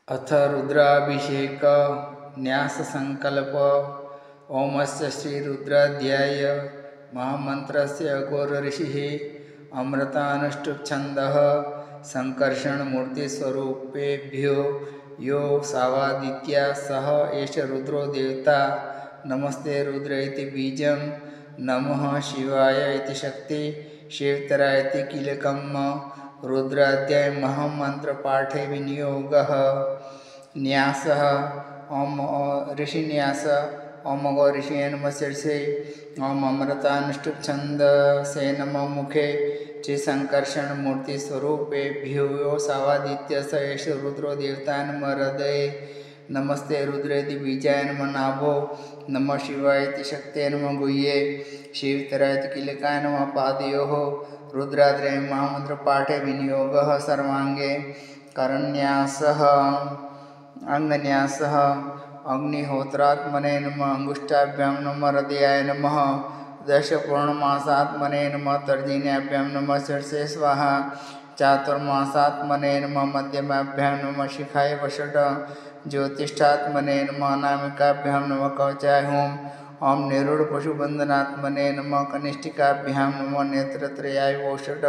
अथ रुद्राभिषेक न्यास संकल्प ओमस्य श्रीरुद्राध्याय महामंत्रस्य अघोर ऋषिः अमृतानुष्टुप् संकर्षण मूर्ति स्वरूपेभ्यो यो सावादित्या सह एष रुद्रो देवता नमस्ते रुद्र इति बीजं नमः शिवाय इति शक्ति शिवतरा इति कीलकम् रुद्राध्याय महामंत्र पाठे विनियोगः न्यासः ओम ऋषिन्यास ओम गो ऋषिये नमः शीर्षे ओम अमृतानुष्टुप् छन्दसे नमः मुखे श्री संकर्षण मूर्ति स्वरूपेभ्यो यो सावादित्य स एष रुद्रो देवता नमः हृदये नमस्ते रुद्रेति बीजाय नमः नाभो नमः शिवाय इति शक्ते नमः गुह्ये शिवतराय इति कीलकाय नमः पादयोः रुद्राध्याय महामंत्र पाठे विनियोगः सर्वांगे करन्यासः अंगन्यासः अग्निहोत्रात्मने नमः अंगुष्ठाभ्यां नमः हृदयाय नमः दशपूर्णमासात्मने नमः तर्जनीयाभ्यां नमः शीर्षे स्वाहा चातुर्मासात्मने नमः मध्यमाभ्यां नमः शिखाय वषट ज्योतिष्ठात्मने नमः अनामिकाभ्यां नमः कवचाय होम ओम निरूढ़ पशुबंधनात्मने नमः कनिष्ठिकाभ्यां नमः नेत्रत्रयाय वोषट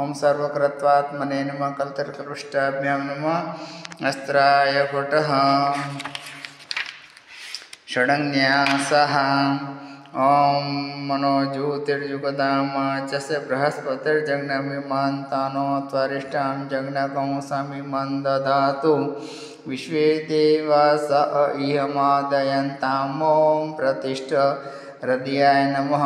ओम सर्वकृत्वात्मने नमः कल्तरकृष्टाभ्यां नमः अस्त्राय फटः षडन्यासः ओम मनोज्योतिर्युगदामाचस्य बृहस्पतिर्जग्नमिमान्तानो त्वरिष्ठां जग्नकंसमिमं दधातु विश्वे देवा स इयमादयन्ताम् ॐ प्रतिष्ठ हृदयाय नमः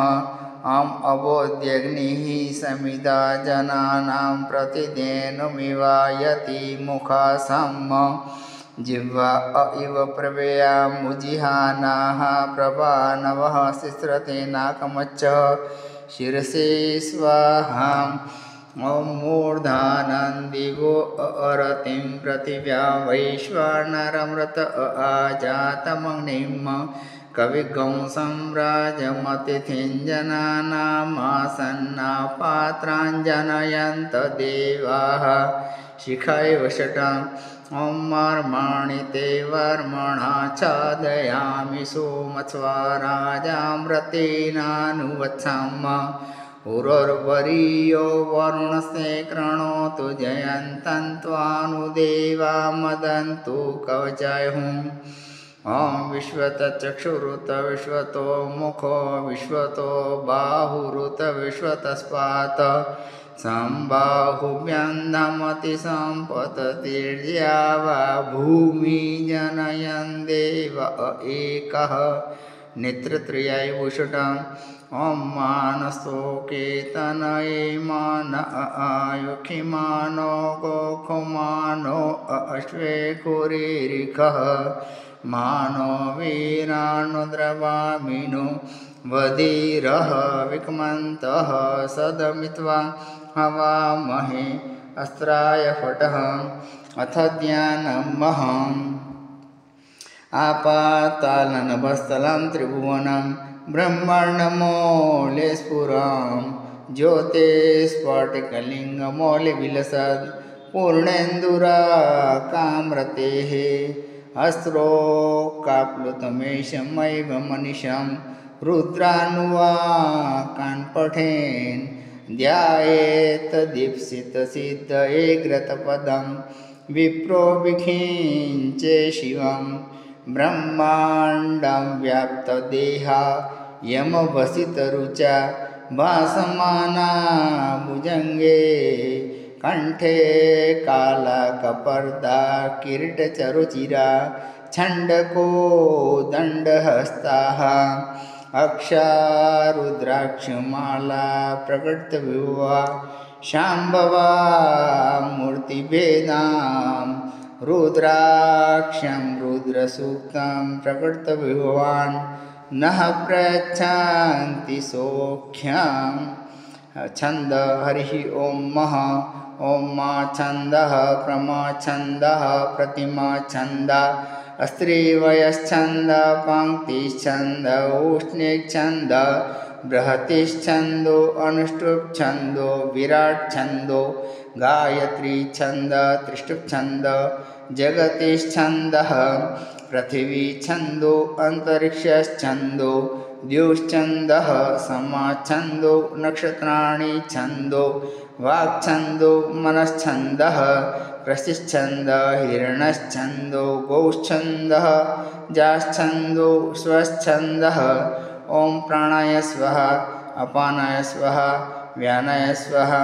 ॐ अबोध्यग्निः समिधा जनानां प्रतिदेनुमिवायति मुखासम् जिह्वा इव प्रवेया मुजिहानाः प्रभानवः सिस्रते नाकमच्चः शिरसे स्वाहा ॐ मूर्धानन्दिवो अरतिं पृथिव्या वैश्वानरमृत आजातमग्निं कविगंसं राजमतिथिञ्जनानामासन्नापात्राञ्जनयन्त देवाः शिखाय वषटां ॐ वर्माणि ते वर्मणा छादयामि सोमस्वराजामृतेनानुवत्सम् उर्वरीयो वरुणस्य कृणोतु जयन्तं त्वानुदेवा मदन्तु कवचाय हुम् ॐ विश्वतचक्षुरुत विश्वतो मुखो विश्वतो बाहुरुत विश्वतस्पात संबाहुभ्यन्धमति सम्पततिर्या वा भूमि जनयन् देव एकः नेत्रत्रयाय वुषटम् ॐ मानसोकेतनये मान आयुखिमानो गोखुमानो अश्वे कुरीरिखः मानो वीरानुद्रवामिनो वधीरः विक्मन्तः सदमित्वा हवामहे अस्त्राय फटः अथ ज्ञानमहम् आपातालनभस्थलं त्रिभुवनं ब्रह्माण्डमौले स्फुरं ज्योतिस्फटिकलिङ्गमौलिविलसत् पूर्णेन्दुराकाम्रतेः अस्त्रोक्काप्लुतमेषमैव मनिषं रुद्रानुवाकान् पठेन् ध्यायेत् दीप्सितसिद्धैग्रतपदं विप्रो विखिञ्चे शिवं ब्रह्माण्डं व्याप्तदेहा यमवसितरुचा भासमाना भुजङ्गे कंठे कालाकपर्दा किरीटचरुचिरा छण्डको दण्डहस्ताः अक्षारुद्राक्षमाला प्रकटितविभवा शाम्भवा मूर्तिभेदां रुद्राक्षं रुद्रसूक्तं प्रकटितविभवान् नः प्रयच्छन्ति सौख्यं छंद हरि ओम मह ओम मा छंदः प्रमा छंदः प्रतिमा छंद स्त्रीवयश्छंद पंक्तिश्छंद उष्णिच्छंद बृहतिश्छंदो अनुष्टुप् छंदो विराट छंदो गायत्री छंद त्रिष्टुप छंद जगतिश्छन्दः पृथिवी छंदो अंतरिक्षश्छन्दो द्युश्छन्दः समाच्छन्दो नक्षत्राणि छन्दो वाक्छन्दो मनश्छन्दः कृषिश्छन्दः हिरण्यश्छन्दो गौश्छन्दः जाश्छन्दो स्वश्छन्दः ओम प्राणाय स्वाहा अपानाय स्वाहा व्यानाय स्वाहा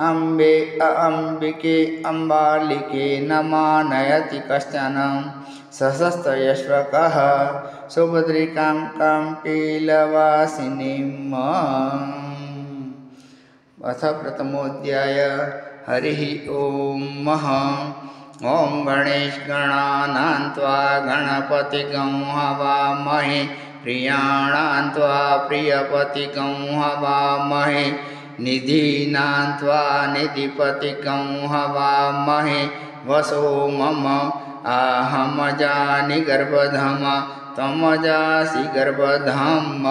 अम्बे अम्बिके अम्बालिके नमानयति कश्चन सशस्तयश्वकः सुभद्रिकां कम्पीलवासिनीम्। अथ प्रथमोऽध्याय हरिः ओम। ओम गणेश गणानां त्वा गणपतिगं हवामहे प्रियाणां त्वा प्रियपतिगं हवामहे निधीनां त्वा निधिपतिगं हवामहे वसो मम आहमजानि गर्भधम त्वमजासि गर्भधम।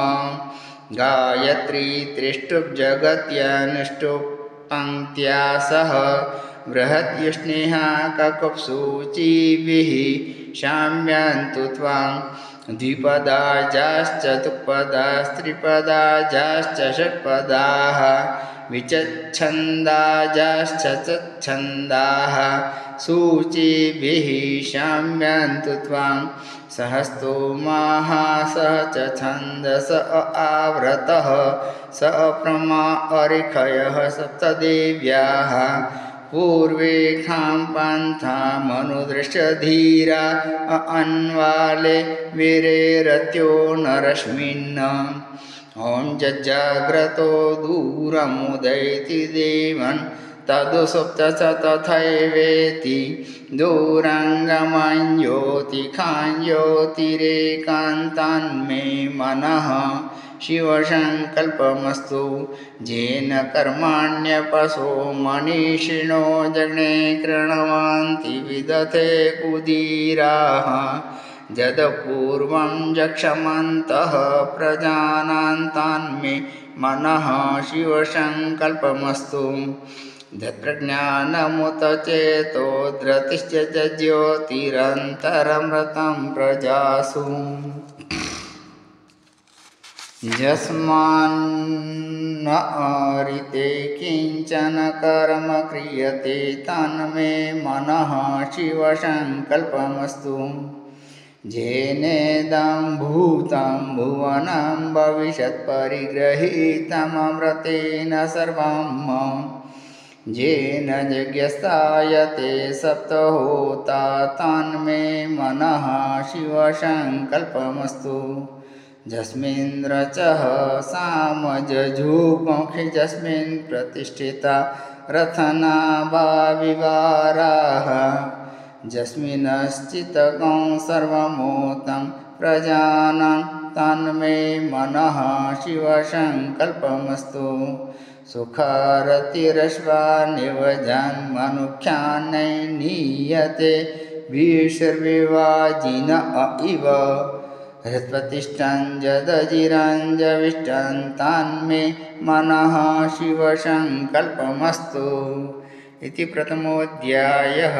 गायत्री त्रिष्टुप जगत्यनुष्टुप पंक्त्या सह बृहद्युष्णिहा ककुप्सूचिभिः शाम्यन्तु त्वां द्विपदाजाश्च चतुष्पदास्त्रिपदाजाश्च षट्पदाः विचच्छन्दाजाश्च चच्छन्दाः सूचिभिः शाम्यन्तु त्वां सहस्तोमाः सह च छन्दस आवृतः स अप्रमा अरिखयः सप्तदेव्याः पूर्वे खां पन्था मनुदृश्यधीरा अन्वाले वीरेरत्यो नरश्मिन्। ॐ जज्जाग्रतो दूरमुदैति देवन् तदुसुप्त च तथैवेति दूराङ्गमञ्ज्योतिखाञ्ज्योतिरेकान्तान्मे मनः शिवसङ्कल्पमस्तु येन कर्माण्यपशो मनीषिणो जग्ने कृण्वन्ति विदथे कुदीराः यदपूर्वं जक्षमन्तः प्रजानान्तान्मे मनः शिवसङ्कल्पमस्तु धप्रज्ञानमुत चेतो धृतिश्च ज्योतिरन्तरमृतं प्रजासु यस्मान्न अरिते किंचन कर्म क्रियते तन्मे मनः शिवसङ्कल्पमस्तु येनेदं भूतं भुवनं भविष्यत् परिगृहीतममृतेन सर्वम् येन यज्ञस्थायते सप्तहोता तन्मे मनः शिवसङ्कल्पमस्तु जस्मिन् रचः सामजझूमुखि जस्मिन् प्रतिष्ठिता रथना वाविवाराः जस्मिन्श्चितगं सर्वमोतं प्रजानां तन्मे मनः शिवसङ्कल्पमस्तु सुखारतिरश्वानिव जन्मनुख्यानैनीयते भीषर्विवाजिन इव हृत्प्रतिष्ठं जदजिरञ्जविष्टं तन्मे मनः शिवसङ्कल्पमस्तु इति प्रथमोऽध्यायः।